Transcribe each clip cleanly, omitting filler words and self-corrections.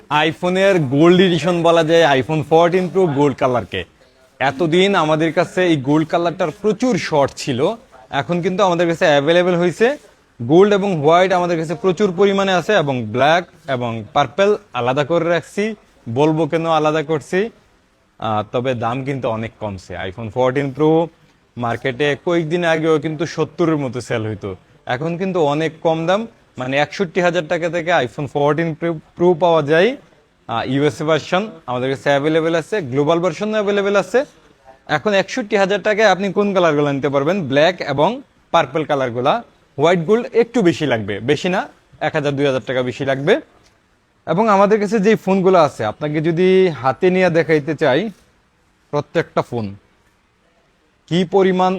আইফোনের gold addition বলা যায় আইফোন 14 প্রো গোল্ড কালারকে। এতদিন আমাদের কাছে এই গোল্ড কালারটার প্রচুর শর্ট ছিল, এখন কিন্তু আমাদের কাছে অ্যাভেলেবেল হয়েছে। গোল্ড এবং হোয়াইট আমাদের কাছে প্রচুর পরিমাণে আছে এবং ব্ল্যাক এবং পার্পেল আলাদা করে রাখছি। বলবো কেন আলাদা করছি, তবে দাম কিন্তু অনেক কমছে। আইফোন 14 প্রো মার্কেটে কয়েকদিন আগেও কিন্তু 70-এর মতো সেল হইতো, এখন কিন্তু অনেক কম দাম, মানে 61,000 টাকা থেকে আইফোন 14 প্রো পাওয়া যায়। ইউএসএ ভার্সন আমাদের কাছে অ্যাভেলেবেল আছে, গ্লোবাল ভার্সন অ্যাভেলেবেল আছে। এখন 61,000 টাকায় আপনি কোন কালারগুলো নিতে পারবেন? ব্ল্যাক এবং পার্পল কালারগুলা। হোয়াইট গোল্ড একটু বেশি লাগবে, বেশি না, 1,000-2,000 টাকা বেশি লাগবে। এবং আমাদের কাছে যে ফোনগুলো আছে, আপনাকে যদি হাতে নিয়ে দেখাইতে চাই, প্রত্যেকটা ফোন কি পরিমাণ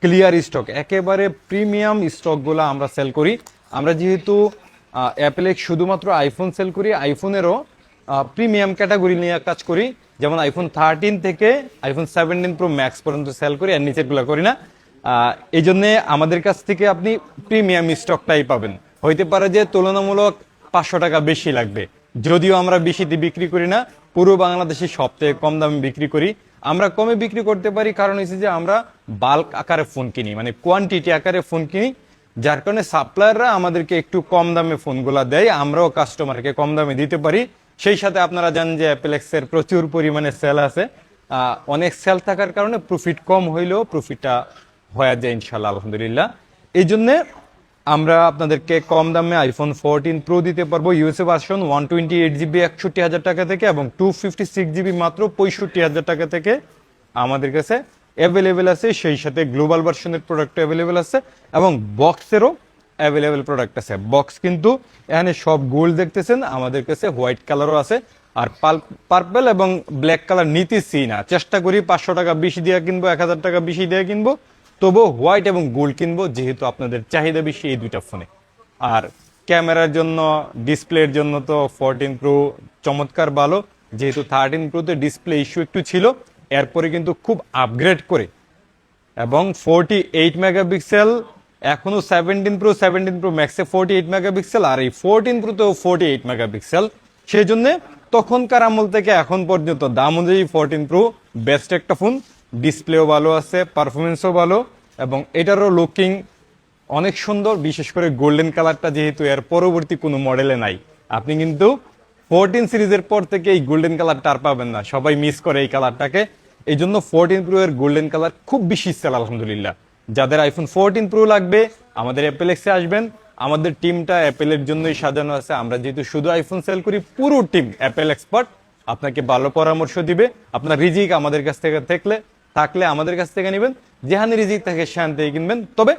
ক্লিয়ার স্টক, একেবারে প্রিমিয়াম স্টকগুলো আমরা সেল করি। আমরা যেহেতু অ্যাপেলেক্স শুধুমাত্র আইফোন সেল করি, আইফোনেরও প্রিমিয়াম ক্যাটাগরি নিয়ে কাজ করি। যেমন আইফোন 13 থেকে আইফোন 17 প্রো ম্যাক্স পর্যন্ত সেল করি, আর নিচেরগুলো করি না। এই জন্যে আমাদের কাছ থেকে আপনি প্রিমিয়াম স্টকটাই পাবেন। হইতে পারে যে তুলনামূলক 500 টাকা বেশি লাগবে, যদিও আমরা বেশিতে বিক্রি করি না, পুরো বাংলাদেশে সবথেকে কম দামে বিক্রি করি। আমরা কমে বিক্রি করতে পারি কারণ হচ্ছে যে আমরা বাল্ক আকারে ফোন কিনি, মানে কোয়ান্টিটি আকারে ফোন কিনি, যার কারণে সাপ্লায়াররা আমাদেরকে একটু কম দামে ফোনগুলো দেয়, আমরাও কাস্টমারকে কম দামে দিতে পারি। সেই সাথে আপনারা জানেন যে অ্যাপেলেক্সের প্রচুর পরিমাণে সেল আছে, অনেক সেল থাকার কারণে প্রফিট কম হইলেও প্রফিটটা হয়ে যায় ইনশাল্লাহ, আলহামদুলিল্লাহ। এই জন্যে আমরা আপনাদেরকে কম দামে আইফোন 14 প্রো দিতে পারবো। ইউএসএ ভার্সন 128GB 61,000 টাকা থেকে এবং 256GB মাত্র 65,000 টাকা থেকে আমাদের কাছে অ্যাভেলেবেল আছে। সেই সাথে গ্লোবাল ভার্সনের প্রোডাক্ট অ্যাভেলেবেল আছে এবং বক্সেরও অ্যাভেলেবেল প্রোডাক্ট আছে। বক্স কিন্তু এখানে সব গোল্ড দেখতেছেন, আমাদের কাছে হোয়াইট কালারও আছে। আর পার্পল এবং ব্ল্যাক কালার নিতেছি না, চেষ্টা করি 500 টাকা বেশি দিয়ে কিনবো, 1,000 টাকা বেশি দিয়ে কিনবো, তবু হোয়াইট এবং গোল্ড কিনবো, যেহেতু আপনাদের চাহিদা বেশি এই দুইটা ফোনে। আর ক্যামেরার জন্য, ডিসপ্লের জন্য তো 14 প্রো চমৎকার ভালো, যেহেতু 13 প্রোতে ডিসপ্লে ইস্যু একটু ছিল, এরপরে কিন্তু খুব আপগ্রেড করে এবং 48 মেগাপিক্সেল, এখনো 17 প্রো ম্যাক্সে 48 মেগাপিক্সেল, আর এই 14 প্রোতেও 48 মেগাপিক্সেল। সেই জন্য তখনকার আমল থেকে এখন পর্যন্ত দাম অনুযায়ী 14 প্রো বেস্ট একটা ফোন। ডিসপ্লেও ভালো আছে, পারফরমেন্সও ভালো এবং এটারও লুকিং অনেক সুন্দর, বিশেষ করে গোল্ডেন কালারটা যেহেতু এর পরবর্তী কোনো মডেলে নাই। আপনি কিন্তু 14 সিরিজের পর থেকে এই গোল্ডেন কালারটা আর পাবেন না, সবাই মিস করে এই কালারটাকে। এই জন্য 14 প্রো এর গোল্ডেন কালার খুব বেশি সেল, আলহামদুলিল্লাহ। যাদের আইফোন 14 প্রো লাগবে আমাদের অ্যাপেলেক্সে আসবেন, আমাদের টিমটা অ্যাপেলের জন্যই সাজানো আছে। আমরা যেহেতু শুধু আইফোন সেল করি, পুরো টিম অ্যাপেল এক্সপার্ট আপনাকে ভালো পরামর্শ দিবে। আপনার রিজিক আমাদের কাছ থেকে থাকলে আমাদের কাছ থেকে নেবেন, যেখানে রিজিক থাকে সেখান থেকে কিনবেন। তবে